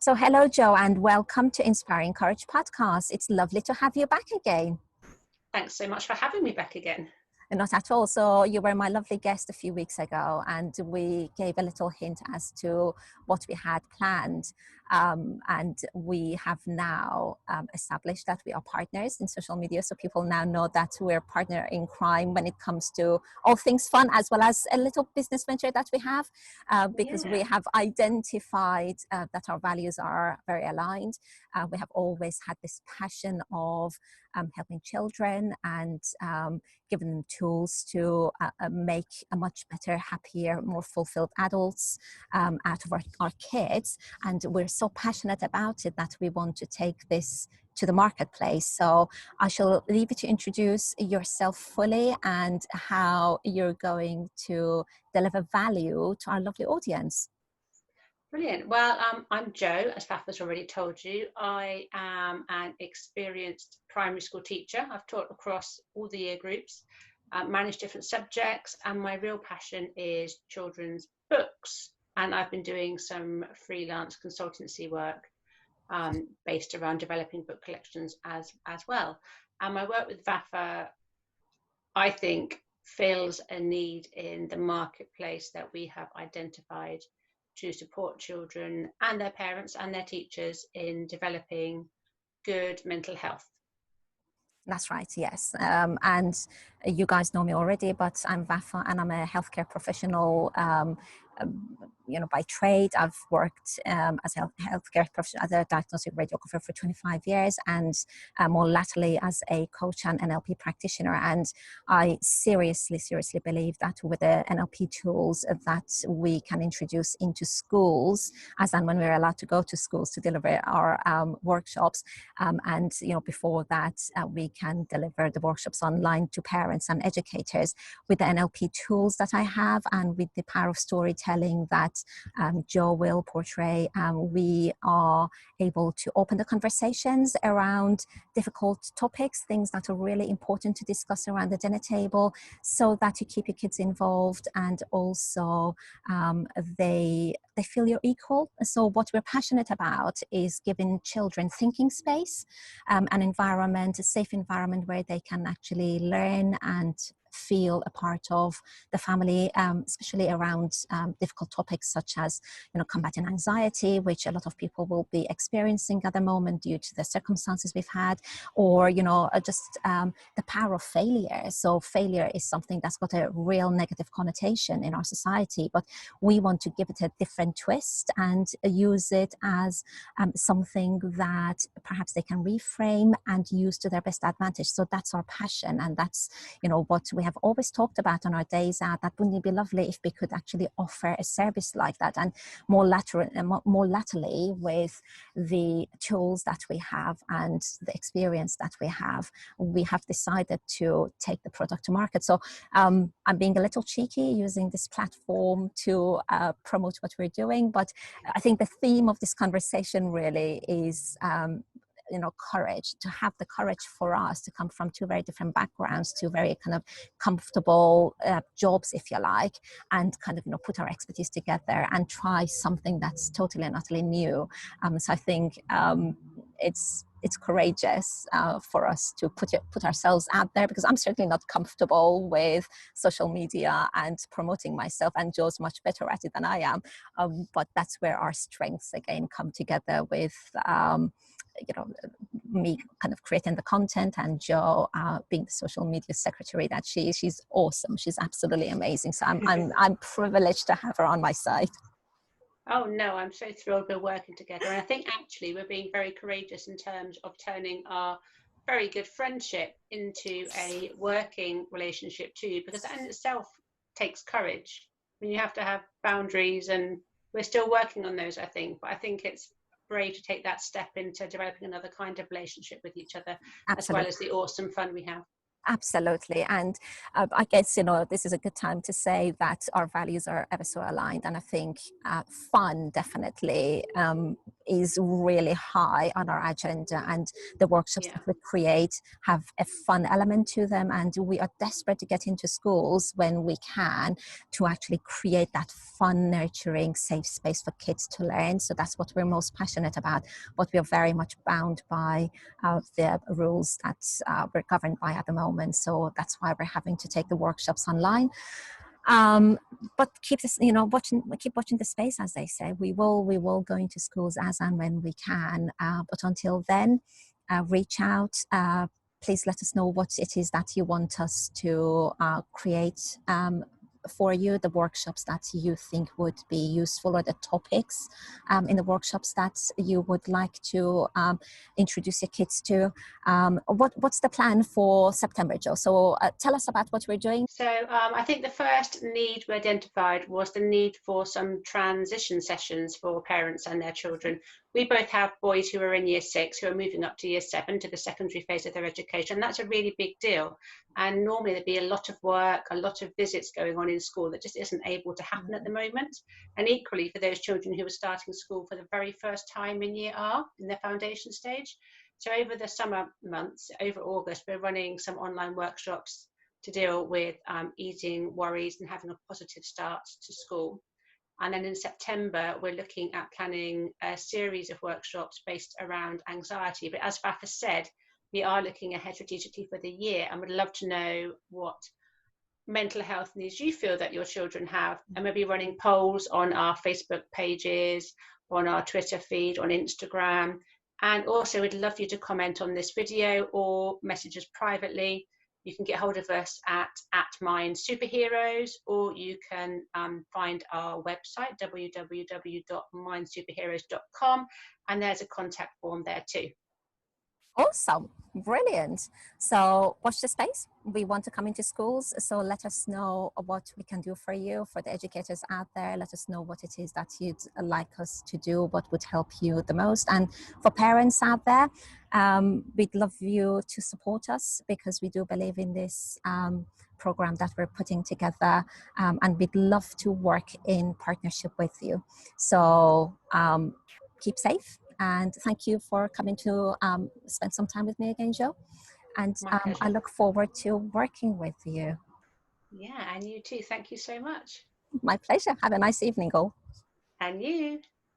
So hello, Jo, and welcome to Inspiring Courage podcast. It's lovely to have you back again. Thanks so much for having me back again. Not at all. So you were my lovely guest a few weeks ago, and we gave a little hint as to what we had planned. And we have now established that we are partners in social media. So people now know that we're partner in crime when it comes to all things fun, as well as a little business venture that we have, because we have identified that our values are very aligned. We have always had this passion of helping children and giving them tools to make a much better, happier, more fulfilled adults out of our kids. And we're so passionate about it that we want to take this to the marketplace. So I shall leave you to introduce yourself fully and how you're going to deliver value to our lovely audience. Brilliant. Well, I'm Jo, as Vafa's already told you. I am an experienced primary school teacher. I've taught across all the year groups, managed different subjects, and my real passion is children's books. And I've been doing some freelance consultancy work based around developing book collections as well. And my work with Vafa, I think, fills a need in the marketplace that we have identified to support children and their parents and their teachers in developing good mental health. That's right, yes. And you guys know me already, but I'm Vafa and I'm a healthcare professional. By trade, I've worked as a healthcare professional, as a diagnostic radiographer for 25 years, and more latterly as a coach and NLP practitioner. And I seriously believe that with the NLP tools that we can introduce into schools, as and when we're allowed to go to schools to deliver our workshops, and before that, we can deliver the workshops online to parents and educators with the NLP tools that I have and with the power of storytelling that Jo will portray. We are able to open the conversations around difficult topics, things that are really important to discuss around the dinner table, so that you keep your kids involved and also they feel you're equal. So what we're passionate about is giving children thinking space, an environment, a safe environment where they can actually learn and feel a part of the family, especially around difficult topics such as combating anxiety, which a lot of people will be experiencing at the moment due to the circumstances we've had, or just the power of failure. So failure is something that's got a real negative connotation in our society, but we want to give it a different twist and use it as something that perhaps they can reframe and use to their best advantage. So that's our passion, and that's what we have always talked about on our days out, that wouldn't it be lovely if we could actually offer a service like that. And more latterly with the tools that we have and the experience that we have decided to take the product to market. So I'm being a little cheeky using this platform to promote what we're doing, but I think the theme of this conversation really is courage, to have the courage for us to come from two very different backgrounds, two very kind of comfortable jobs, if you like, and kind of put our expertise together and try something that's totally and utterly new. So I think it's courageous for us to put ourselves out there, because I'm certainly not comfortable with social media and promoting myself, and Jo's much better at it than I am. But that's where our strengths again come together with me kind of creating the content, and Jo being the social media secretary that she is. She's awesome. She's absolutely amazing. So I'm privileged to have her on my side. Oh no, I'm so thrilled we're working together. And I think actually we're being very courageous in terms of turning our very good friendship into a working relationship too, because that in itself takes courage. I mean, you have to have boundaries, and we're still working on those, I think. But I think it's brave to take that step into developing another kind of relationship with each other, Absolutely. as well as the awesome fun we have. Absolutely. And I guess, this is a good time to say that our values are ever so aligned. And I think fun definitely is really high on our agenda, and the workshops that we create have a fun element to them, and we are desperate to get into schools when we can to actually create that fun, nurturing, safe space for kids to learn. So that's what we're most passionate about, but we are very much bound by the rules that we're governed by at the moment. So that's why we're having to take the workshops online. But keep this, keep watching the space, as they say. We will go into schools as and when we can. But until then, reach out. Please let us know what it is that you want us to create for you, the workshops that you think would be useful, or the topics in the workshops that you would like to introduce your kids to. What's the plan for September, Jo? So tell us about what we're doing. So I think the first need we identified was the need for some transition sessions for parents and their children. We both have boys who are in year 6 who are moving up to year 7, to the secondary phase of their education. That's a really big deal. And normally there'd be a lot of work, a lot of visits going on in school that just isn't able to happen at the moment. And equally for those children who are starting school for the very first time in year R, in their foundation stage. So over the summer months, over August, we're running some online workshops to deal with easing worries and having a positive start to school. And then in September, we're looking at planning a series of workshops based around anxiety. But as Vafa said, we are looking ahead strategically for the year, and would love to know what mental health needs you feel that your children have. And we'll be running polls on our Facebook pages, on our Twitter feed, on Instagram. And also we'd love you to comment on this video or message us privately. You can get hold of us at Mind Superheroes, or you can find our website, www.mindsuperheroes.com, and there's a contact form there too. Awesome. Brilliant. So watch the space. We want to come into schools. So let us know what we can do for you, for the educators out there. Let us know what it is that you'd like us to do, what would help you the most. And for parents out there, we'd love you to support us, because we do believe in this program that we're putting together, and we'd love to work in partnership with you. So keep safe. And thank you for coming to spend some time with me again, Jo. And I look forward to working with you. Yeah, and you too. Thank you so much. My pleasure. Have a nice evening, all. And you.